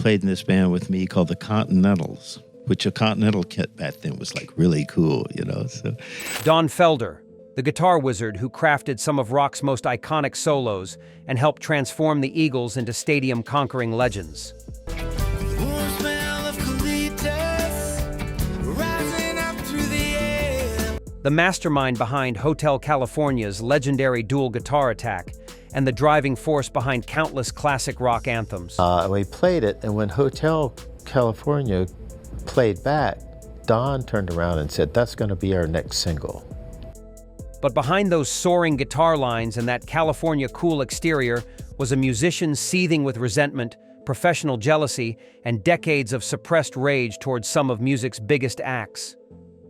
played in this band with me called the Continentals, which a Continental kit back then was like really cool, you know. So Don Felder, the guitar wizard who crafted some of rock's most iconic solos and helped transform the Eagles into stadium-conquering legends. The mastermind behind Hotel California's legendary dual guitar attack and the driving force behind countless classic rock anthems. We played it, and when Hotel California played back, Don turned around and said, "That's going to be our next single." But behind those soaring guitar lines and that California cool exterior was a musician seething with resentment, professional jealousy, and decades of suppressed rage towards some of music's biggest acts.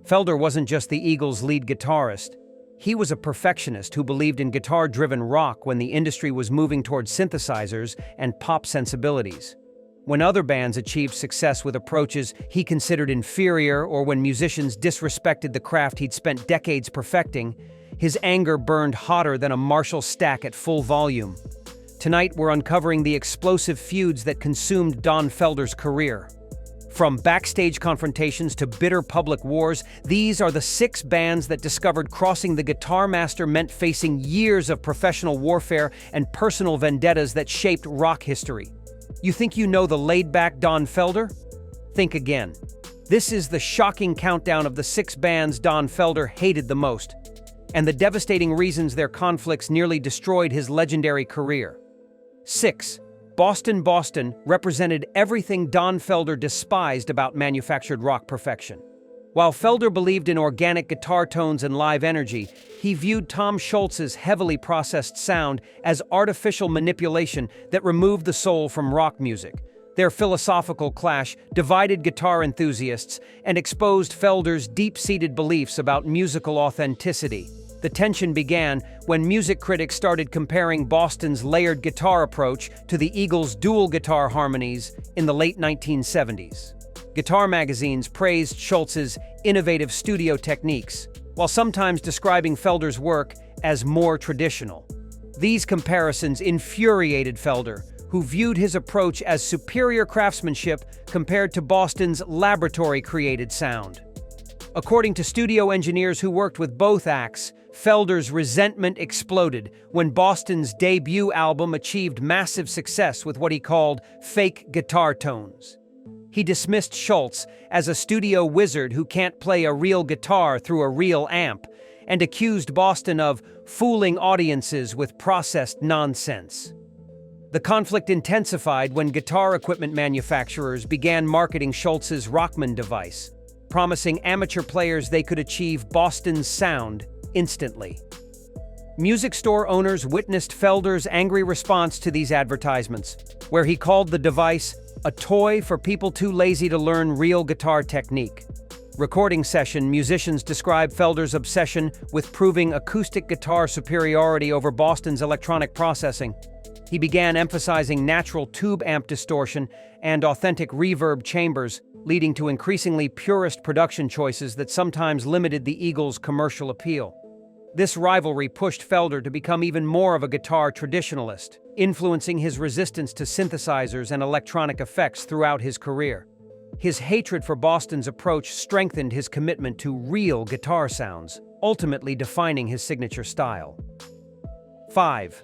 Felder wasn't just the Eagles' lead guitarist. He was a perfectionist who believed in guitar-driven rock when the industry was moving towards synthesizers and pop sensibilities. When other bands achieved success with approaches he considered inferior, or when musicians disrespected the craft he'd spent decades perfecting, his anger burned hotter than a Marshall stack at full volume. Tonight, we're uncovering the explosive feuds that consumed Don Felder's career. From backstage confrontations to bitter public wars, these are the 6 bands that discovered crossing the Guitar Master meant facing years of professional warfare and personal vendettas that shaped rock history. You think you know the laid-back Don Felder? Think again. This is the shocking countdown of the 6 bands Don Felder hated the most, and the devastating reasons their conflicts nearly destroyed his legendary career. 6. Boston. Boston represented everything Don Felder despised about manufactured rock perfection. While Felder believed in organic guitar tones and live energy, he viewed Tom Scholz's heavily processed sound as artificial manipulation that removed the soul from rock music. Their philosophical clash divided guitar enthusiasts and exposed Felder's deep-seated beliefs about musical authenticity. The tension began when music critics started comparing Boston's layered guitar approach to the Eagles' dual guitar harmonies in the late 1970s. Guitar magazines praised Scholz's innovative studio techniques, while sometimes describing Felder's work as more traditional. These comparisons infuriated Felder, who viewed his approach as superior craftsmanship compared to Boston's laboratory-created sound. According to studio engineers who worked with both acts, Felder's resentment exploded when Boston's debut album achieved massive success with what he called fake guitar tones. He dismissed Scholz as a studio wizard who can't play a real guitar through a real amp, and accused Boston of fooling audiences with processed nonsense. The conflict intensified when guitar equipment manufacturers began marketing Scholz's Rockman device, promising amateur players they could achieve Boston's sound instantly. Music store owners witnessed Felder's angry response to these advertisements, where he called the device a toy for people too lazy to learn real guitar technique. Recording session musicians describe Felder's obsession with proving acoustic guitar superiority over Boston's electronic processing. He began emphasizing natural tube amp distortion and authentic reverb chambers, leading to increasingly purist production choices that sometimes limited the Eagles' commercial appeal. This rivalry pushed Felder to become even more of a guitar traditionalist, influencing his resistance to synthesizers and electronic effects throughout his career. His hatred for Boston's approach strengthened his commitment to real guitar sounds, ultimately defining his signature style. 5.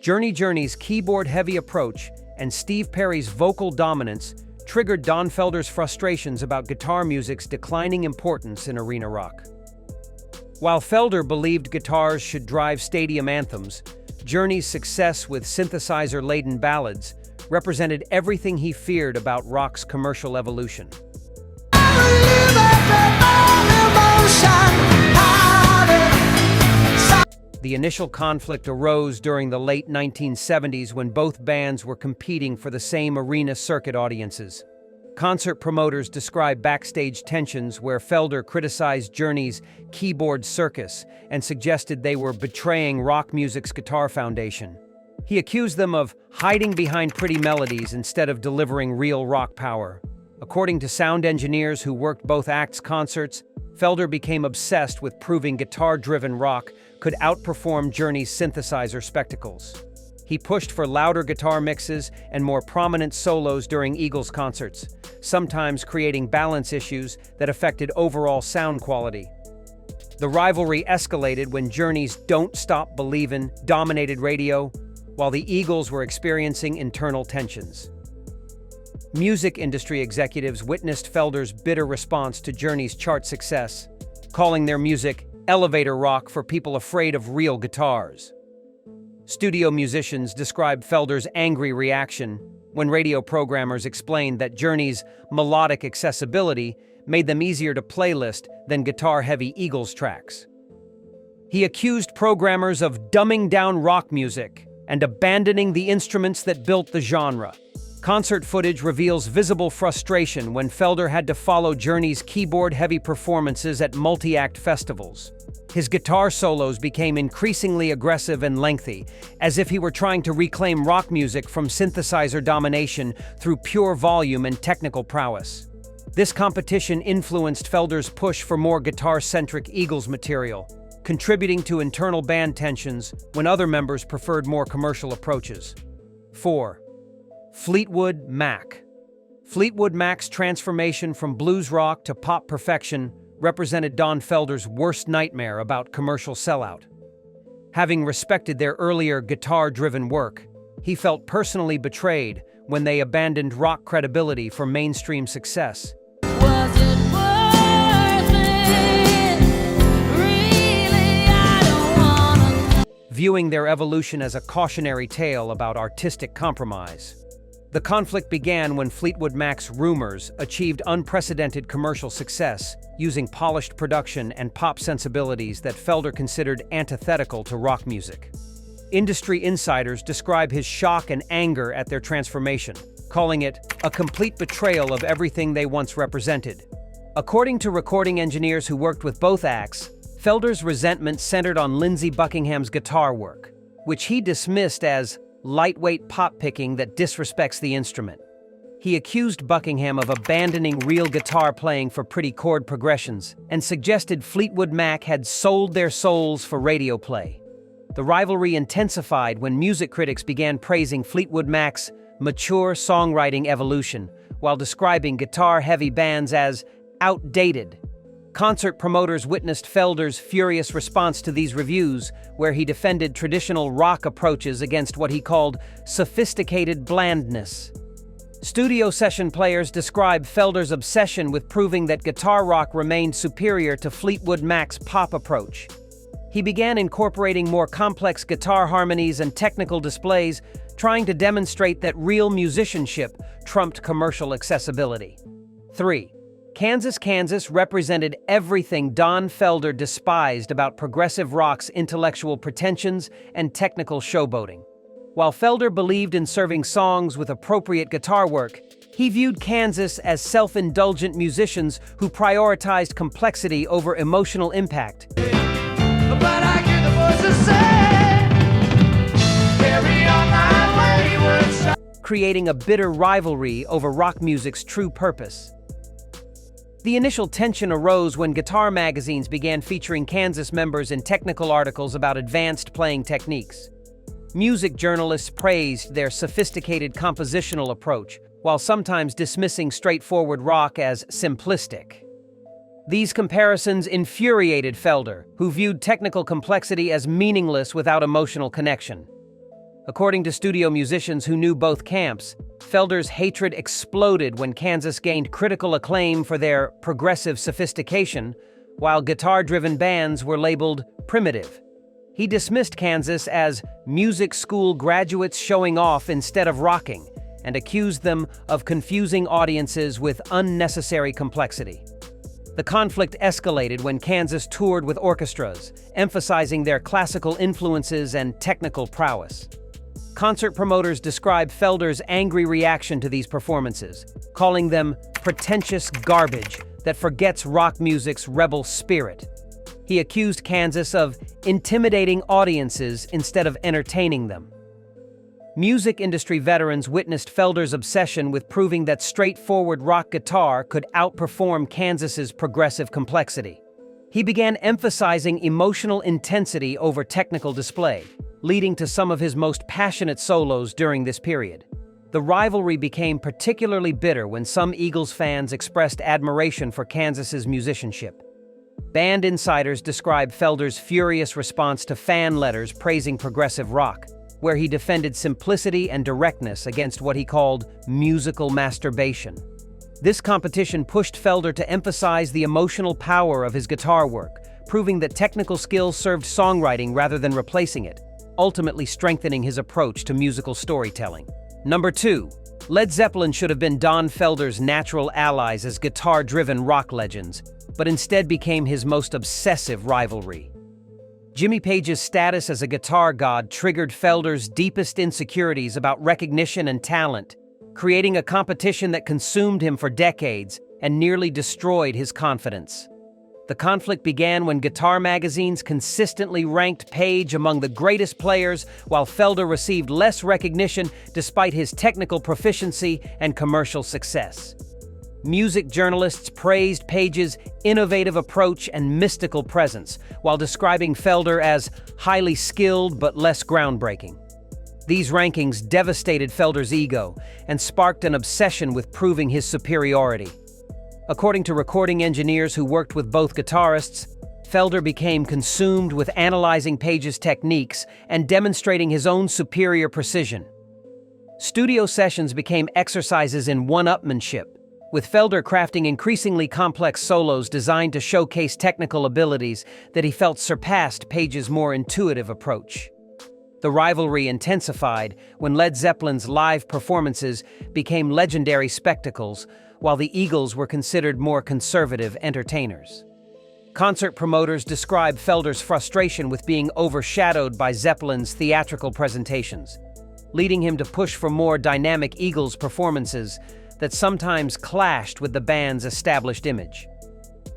Journey's keyboard-heavy approach and Steve Perry's vocal dominance triggered Don Felder's frustrations about guitar music's declining importance in arena rock. While Felder believed guitars should drive stadium anthems, Journey's success with synthesizer-laden ballads represented everything he feared about rock's commercial evolution. The initial conflict arose during the late 1970s when both bands were competing for the same arena circuit audiences. Concert promoters describe backstage tensions where Felder criticized Journey's keyboard circus and suggested they were betraying rock music's guitar foundation. He accused them of hiding behind pretty melodies instead of delivering real rock power. According to sound engineers who worked both acts' concerts, Felder became obsessed with proving guitar-driven rock could outperform Journey's synthesizer spectacles. He pushed for louder guitar mixes and more prominent solos during Eagles concerts, sometimes creating balance issues that affected overall sound quality. The rivalry escalated when Journey's "Don't Stop Believin'" dominated radio, while the Eagles were experiencing internal tensions. Music industry executives witnessed Felder's bitter response to Journey's chart success, calling their music elevator rock for people afraid of real guitars. Studio musicians described Felder's angry reaction when radio programmers explained that Journey's melodic accessibility made them easier to playlist than guitar-heavy Eagles tracks. He accused programmers of dumbing down rock music and abandoning the instruments that built the genre. Concert footage reveals visible frustration when Felder had to follow Journey's keyboard-heavy performances at multi-act festivals. His guitar solos became increasingly aggressive and lengthy, as if he were trying to reclaim rock music from synthesizer domination through pure volume and technical prowess. This competition influenced Felder's push for more guitar-centric Eagles material, contributing to internal band tensions when other members preferred more commercial approaches. 4. Fleetwood Mac. Fleetwood Mac's transformation from blues rock to pop perfection represented Don Felder's worst nightmare about commercial sellout. Having respected their earlier guitar-driven work, he felt personally betrayed when they abandoned rock credibility for mainstream success. Was it worth it? Really, I don't wanna know. Viewing their evolution as a cautionary tale about artistic compromise. The conflict began when Fleetwood Mac's Rumors achieved unprecedented commercial success, using polished production and pop sensibilities that Felder considered antithetical to rock music. Industry insiders describe his shock and anger at their transformation, calling it a complete betrayal of everything they once represented. According to recording engineers who worked with both acts, Felder's resentment centered on Lindsey Buckingham's guitar work, which he dismissed as lightweight pop picking that disrespects the instrument. He accused Buckingham of abandoning real guitar playing for pretty chord progressions and suggested Fleetwood Mac had sold their souls for radio play. The rivalry intensified when music critics began praising Fleetwood Mac's mature songwriting evolution while describing guitar-heavy bands as outdated. Concert promoters witnessed Felder's furious response to these reviews, where he defended traditional rock approaches against what he called sophisticated blandness. Studio session players describe Felder's obsession with proving that guitar rock remained superior to Fleetwood Mac's pop approach. He began incorporating more complex guitar harmonies and technical displays, trying to demonstrate that real musicianship trumped commercial accessibility. 3. Kansas, Kansas represented everything Don Felder despised about progressive rock's intellectual pretensions and technical showboating. While Felder believed in serving songs with appropriate guitar work, he viewed Kansas as self-indulgent musicians who prioritized complexity over emotional impact. But I hear the voices say, carry on my wayward son. Creating a bitter rivalry over rock music's true purpose. The initial tension arose when guitar magazines began featuring Kansas members in technical articles about advanced playing techniques. Music journalists praised their sophisticated compositional approach, while sometimes dismissing straightforward rock as simplistic. These comparisons infuriated Felder, who viewed technical complexity as meaningless without emotional connection. According to studio musicians who knew both camps, Felder's hatred exploded when Kansas gained critical acclaim for their progressive sophistication, while guitar-driven bands were labeled primitive. He dismissed Kansas as music school graduates showing off instead of rocking, and accused them of confusing audiences with unnecessary complexity. The conflict escalated when Kansas toured with orchestras, emphasizing their classical influences and technical prowess. Concert promoters describe Felder's angry reaction to these performances, calling them pretentious garbage that forgets rock music's rebel spirit. He accused Kansas of intimidating audiences instead of entertaining them. Music industry veterans witnessed Felder's obsession with proving that straightforward rock guitar could outperform Kansas's progressive complexity. He began emphasizing emotional intensity over technical display, leading to some of his most passionate solos during this period. The rivalry became particularly bitter when some Eagles fans expressed admiration for Kansas's musicianship. Band insiders describe Felder's furious response to fan letters praising progressive rock, where he defended simplicity and directness against what he called musical masturbation. This competition pushed Felder to emphasize the emotional power of his guitar work, proving that technical skill served songwriting rather than replacing it, ultimately strengthening his approach to musical storytelling. Number 2. Led Zeppelin should have been Don Felder's natural allies as guitar-driven rock legends, but instead became his most obsessive rivalry. Jimmy Page's status as a guitar god triggered Felder's deepest insecurities about recognition and talent, creating a competition that consumed him for decades and nearly destroyed his confidence. The conflict began when guitar magazines consistently ranked Page among the greatest players, while Felder received less recognition despite his technical proficiency and commercial success. Music journalists praised Page's innovative approach and mystical presence, while describing Felder as highly skilled but less groundbreaking. These rankings devastated Felder's ego and sparked an obsession with proving his superiority. According to recording engineers who worked with both guitarists, Felder became consumed with analyzing Page's techniques and demonstrating his own superior precision. Studio sessions became exercises in one-upmanship, with Felder crafting increasingly complex solos designed to showcase technical abilities that he felt surpassed Page's more intuitive approach. The rivalry intensified when Led Zeppelin's live performances became legendary spectacles, while the Eagles were considered more conservative entertainers. Concert promoters describe Felder's frustration with being overshadowed by Zeppelin's theatrical presentations, leading him to push for more dynamic Eagles performances that sometimes clashed with the band's established image.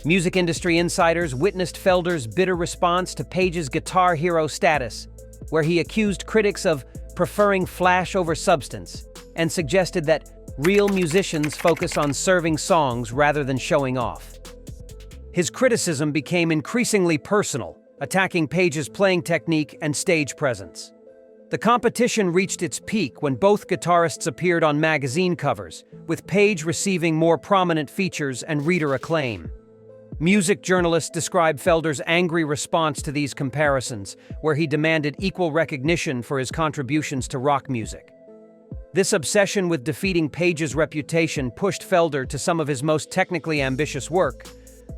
Music industry insiders witnessed Felder's bitter response to Page's guitar hero status, where he accused critics of preferring flash over substance and suggested that real musicians focus on serving songs rather than showing off. His criticism became increasingly personal, attacking Page's playing technique and stage presence. The competition reached its peak when both guitarists appeared on magazine covers, with Page receiving more prominent features and reader acclaim. Music journalists describe Felder's angry response to these comparisons, where he demanded equal recognition for his contributions to rock music. This obsession with defeating Page's reputation pushed Felder to some of his most technically ambitious work,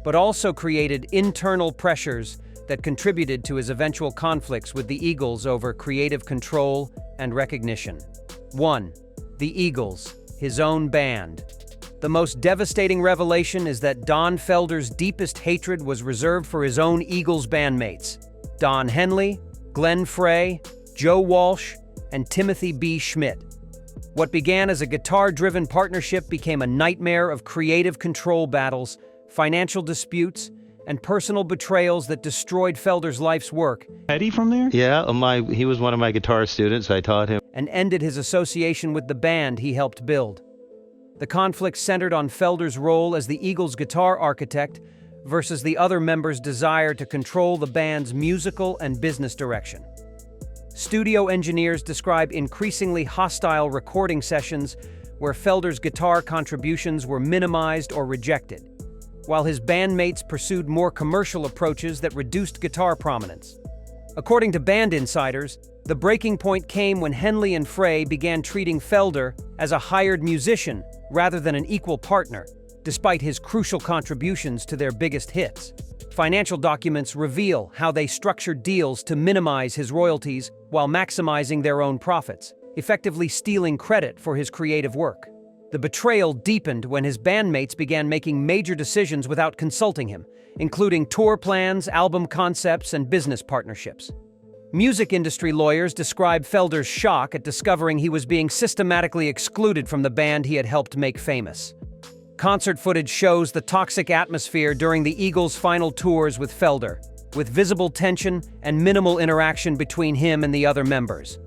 but also created internal pressures that contributed to his eventual conflicts with the Eagles over creative control and recognition. 1. The Eagles, his own band. The most devastating revelation is that Don Felder's deepest hatred was reserved for his own Eagles bandmates, Don Henley, Glenn Frey, Joe Walsh, and Timothy B. Schmidt. What began as a guitar-driven partnership became a nightmare of creative control battles, financial disputes, and personal betrayals that destroyed Felder's life's work. Eddie from there? Yeah, he was one of my guitar students. I taught him. And ended his association with the band he helped build. The conflict centered on Felder's role as the Eagles' guitar architect versus the other members' desire to control the band's musical and business direction. Studio engineers describe increasingly hostile recording sessions where Felder's guitar contributions were minimized or rejected, while his bandmates pursued more commercial approaches that reduced guitar prominence. According to band insiders, the breaking point came when Henley and Frey began treating Felder as a hired musician rather than an equal partner, despite his crucial contributions to their biggest hits. Financial documents reveal how they structured deals to minimize his royalties while maximizing their own profits, effectively stealing credit for his creative work. The betrayal deepened when his bandmates began making major decisions without consulting him, including tour plans, album concepts, and business partnerships. Music industry lawyers describe Felder's shock at discovering he was being systematically excluded from the band he had helped make famous. Concert footage shows the toxic atmosphere during the Eagles' final tours with Felder, with visible tension and minimal interaction between him and the other members.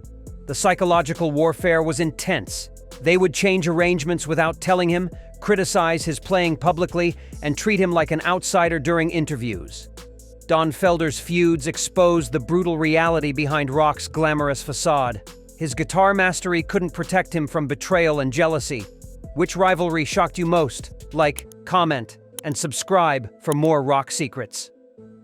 The psychological warfare was intense. They would change arrangements without telling him, criticize his playing publicly, and treat him like an outsider during interviews. Don Felder's Feuds exposed the brutal reality behind rock's glamorous facade. His guitar mastery couldn't protect him from betrayal and jealousy. Which rivalry shocked you most? Like, comment, and subscribe for more rock secrets.